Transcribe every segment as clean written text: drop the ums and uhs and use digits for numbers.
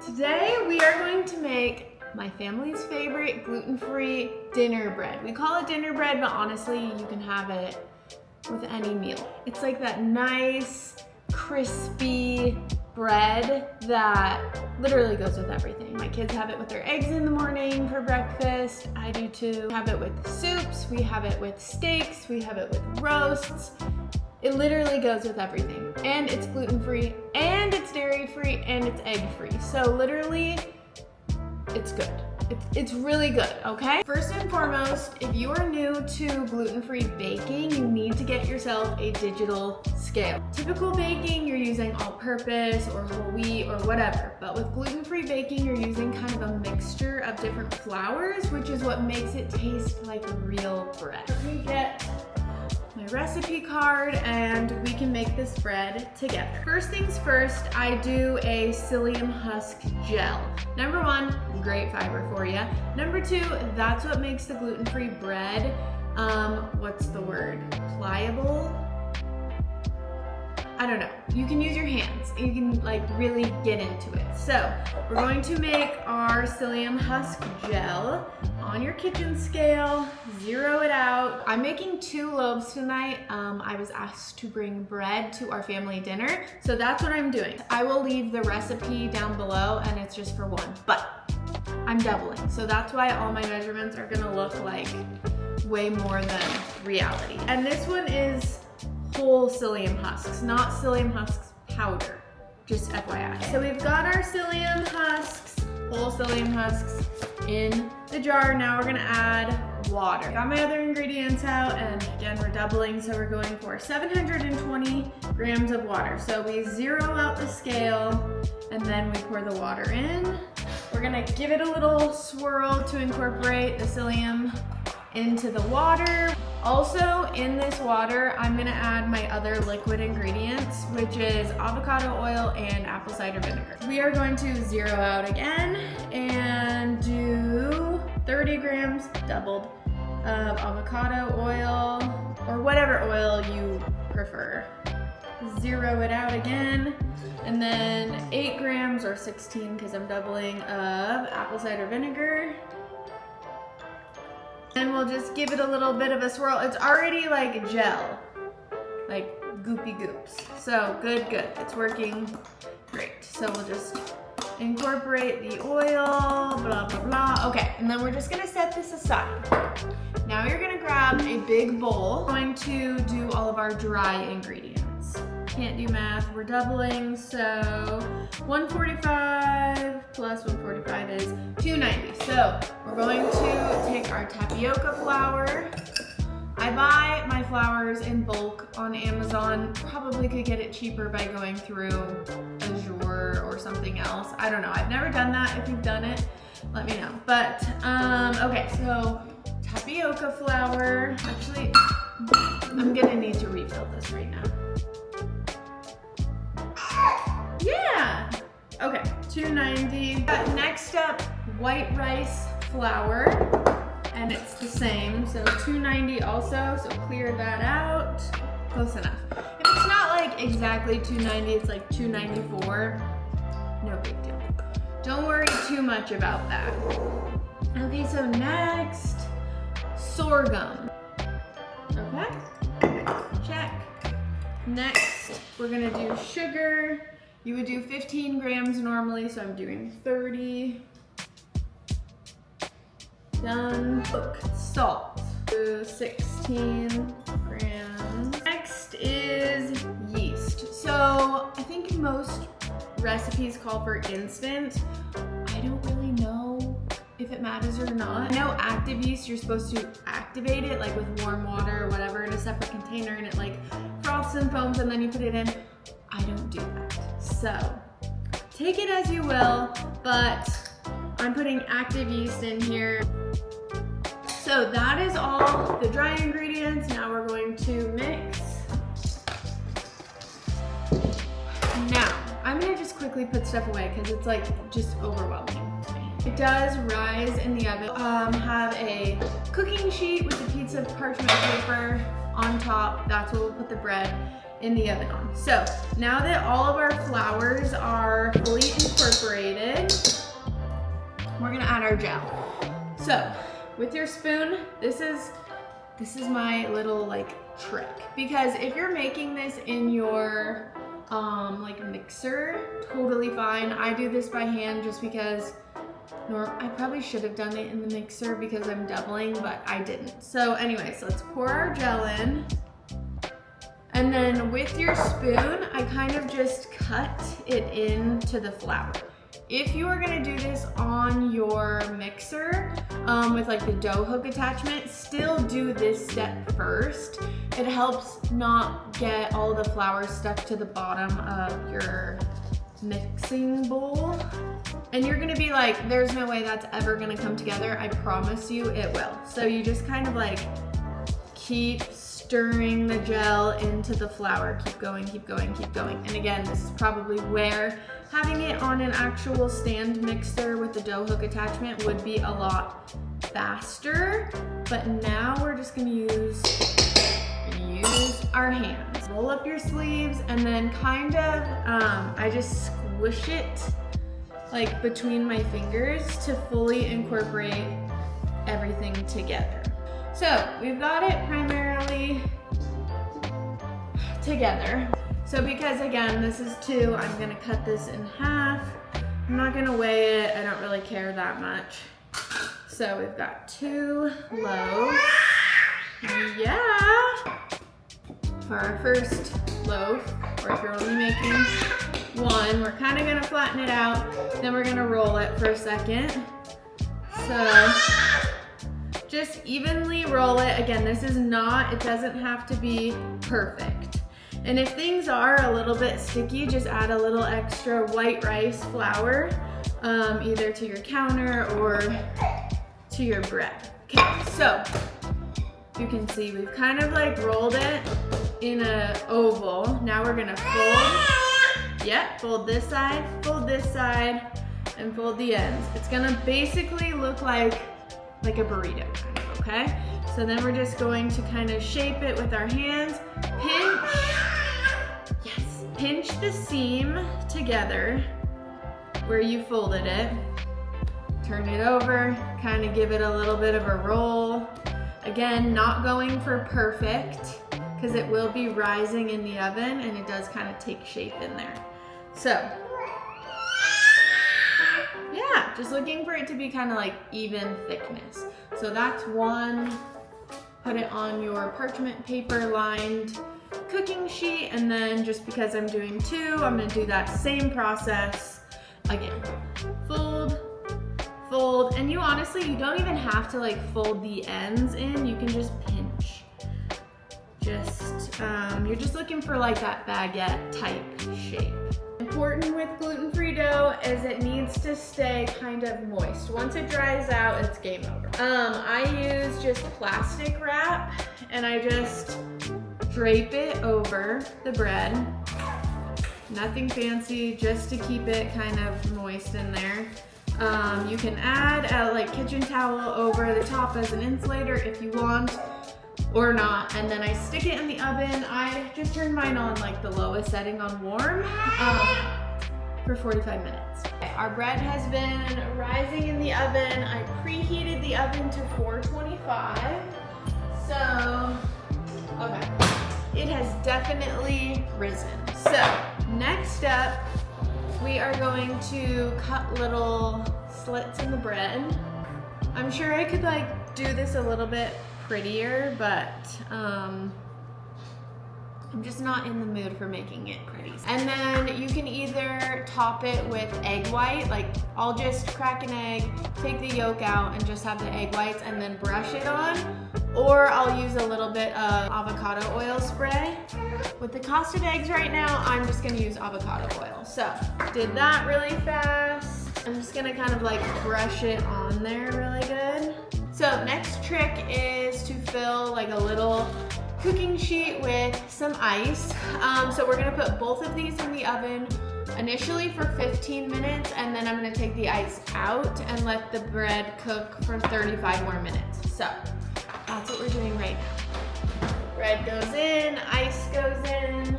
Today we are going to make my family's favorite gluten-free dinner bread. We call it dinner bread, but honestly you can have it with any meal. It's like that nice, crispy bread that literally goes with everything. My kids have it with their eggs in the morning for breakfast. I do too. We have it with soups, we have it with steaks, we have it with roasts. It literally goes with everything. And it's gluten-free, and it's dairy-free, and it's egg-free. So literally, it's good. It's really good, okay? First and foremost, if you are new to gluten-free baking, you need to get yourself a digital scale. Typical baking, you're using all-purpose or whole wheat or whatever. But with gluten-free baking, you're using kind of a mixture of different flours, which is what makes it taste like real bread. Let me get my recipe card and we can make this bread together. First things first, I do a psyllium husk gel. Number one, great fiber for you. Number two, that's what makes the gluten-free bread, what's the word? Pliable? I don't know. You can use your hands. You can like really get into it. So we're going to make our psyllium husk gel on your kitchen scale, zero it out. I'm making 2 loaves tonight. I was asked to bring bread to our family dinner, so that's what I'm doing. I will leave the recipe down below and it's just for 1, but I'm doubling. So that's why all my measurements are gonna look like way more than reality. And this one is whole psyllium husks, not psyllium husks powder, just FYI. So we've got our psyllium husks, whole psyllium husks in the jar. Now we're gonna add water. Got my other ingredients out, and again, we're doubling, so we're going for 720 grams of water. So we zero out the scale, and then we pour the water in. We're gonna give it a little swirl to incorporate the psyllium into the water. Also in this water, I'm gonna add my other liquid ingredients, which is avocado oil and apple cider vinegar. We are going to zero out again and do 30 grams doubled of avocado oil or whatever oil you prefer. Zero it out again, and then 8 grams or 16 because I'm doubling of apple cider vinegar. And we'll just give it a little bit of a swirl. It's already like gel, like goopy goops. So good. It's working great. So we'll just incorporate the oil, blah, blah, blah. Okay, and then we're just gonna set this aside. Now you're gonna grab a big bowl. We're going to do all of our dry ingredients. Can't do math, we're doubling, so 145 plus 145 is 290. So we're going to take our tapioca flour. I buy my flours in bulk on Amazon. Probably could get it cheaper by going through Azure or something else. I don't know, I've never done that. If you've done it, let me know. But, okay, so tapioca flour. Actually, I'm gonna need to refill this right now. Yeah, okay, 290. Next up, white rice flour, and it's the same, so 290 also, so clear that out. Close enough. If it's not like exactly 290, it's like 294, no big deal. Don't worry too much about that. Okay, so next, sorghum. Okay, check. Next, we're gonna do sugar. You would do 15 grams normally, so I'm doing 30. Done. Salt, 16 grams. Next is yeast. So I think most recipes call for instant. I don't really know if it matters or not. I know active yeast, you're supposed to activate it like with warm water or whatever in a separate container, and it like froths and foams and then you put it in. I don't do that. So take it as you will, but I'm putting active yeast in here. So that is all the dry ingredients. Now we're going to mix. Now, I'm gonna just quickly put stuff away because it's like just overwhelming to me. It does rise in the oven. Have a cooking sheet with a piece of parchment paper on top. That's where we'll put the bread. in the oven on. So now that all of our flours are fully incorporated, we're gonna add our gel. So with your spoon, this is my little like trick, because if you're making this in your like mixer, totally fine. I do this by hand just because I probably should have done it in the mixer because I'm doubling, but I didn't. So anyways, let's pour our gel in. And then with your spoon, I kind of just cut it into the flour. If you are gonna do this on your mixer with like the dough hook attachment, still do this step first. It helps not get all the flour stuck to the bottom of your mixing bowl. And you're gonna be like, there's no way that's ever gonna come together. I promise you it will. So you just kind of like keep stirring the gel into the flour. Keep going, keep going, keep going. And again, this is probably where having it on an actual stand mixer with the dough hook attachment would be a lot faster. But now we're just gonna use our hands. Roll up your sleeves and then kind of, I just squish it like between my fingers to fully incorporate everything together. So we've got it primarily together. So because again, this is 2, I'm gonna cut this in half. I'm not gonna weigh it, I don't really care that much. So we've got 2 loaves. Yeah. For our first loaf, or if you're only making 1, we're kind of gonna flatten it out, then we're gonna roll it for a second. So just evenly roll it. Again, this is not, it doesn't have to be perfect. And if things are a little bit sticky, just add a little extra white rice flour, either to your counter or to your bread. Okay, so you can see we've kind of like rolled it in an oval. Now we're gonna fold, fold this side, and fold the ends. It's gonna basically look like a burrito kind of, okay? So then we're just going to kind of shape it with our hands. Pinch the seam together where you folded it. Turn it over, kind of give it a little bit of a roll. Again, not going for perfect because it will be rising in the oven and it does kind of take shape in there. So, yeah, just looking for it to be kind of like even thickness. So that's 1. Put it on your parchment paper lined cooking sheet, and then just because I'm doing 2, I'm gonna do that same process again. Fold, fold, and you honestly, you don't even have to like fold the ends in, you can just pinch. You're just looking for like that baguette type shape. Important with gluten-free dough is it needs to stay kind of moist. Once it dries out, it's game over. I use just plastic wrap and I just drape it over the bread. Nothing fancy, just to keep it kind of moist in there. You can add a like kitchen towel over the top as an insulator if you want, or not. And then I stick it in the oven. I just turn mine on like the lowest setting on warm for 45 minutes. Our bread has been rising in the oven. I preheated the oven to 425. So, okay. It has definitely risen. So, next up, we are going to cut little slits in the bread. I'm sure I could like do this a little bit prettier, but I'm just not in the mood for making it pretty. And then you can either top it with egg white, like I'll just crack an egg, take the yolk out and just have the egg whites and then brush it on, or I'll use a little bit of avocado oil spray. With the cost of eggs right now, I'm just gonna use avocado oil. So, did that really fast. I'm just gonna kind of like brush it on there really good. So next trick is to fill like a little cooking sheet with some ice. So we're gonna put both of these in the oven initially for 15 minutes, and then I'm gonna take the ice out and let the bread cook for 35 more minutes. So that's what we're doing right now. Bread goes in, ice goes in.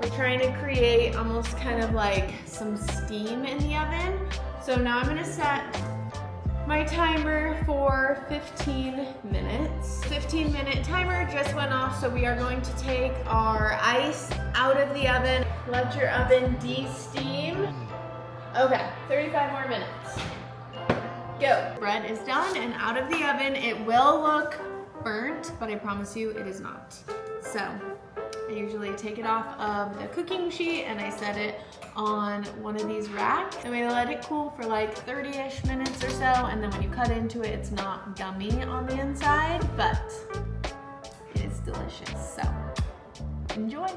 We're trying to create almost kind of like some steam in the oven. So now I'm gonna set my timer for 15 minutes. 15-minute timer just went off, so we are going to take our ice out of the oven. Let your oven de-steam. Okay, 35 more minutes. Go. Bread is done and out of the oven. It will look burnt, but I promise you it is not. So I usually take it off of the cooking sheet and I set it on one of these racks. And we let it cool for like 30-ish minutes or so, and then when you cut into it, it's not gummy on the inside, but it is delicious. So enjoy.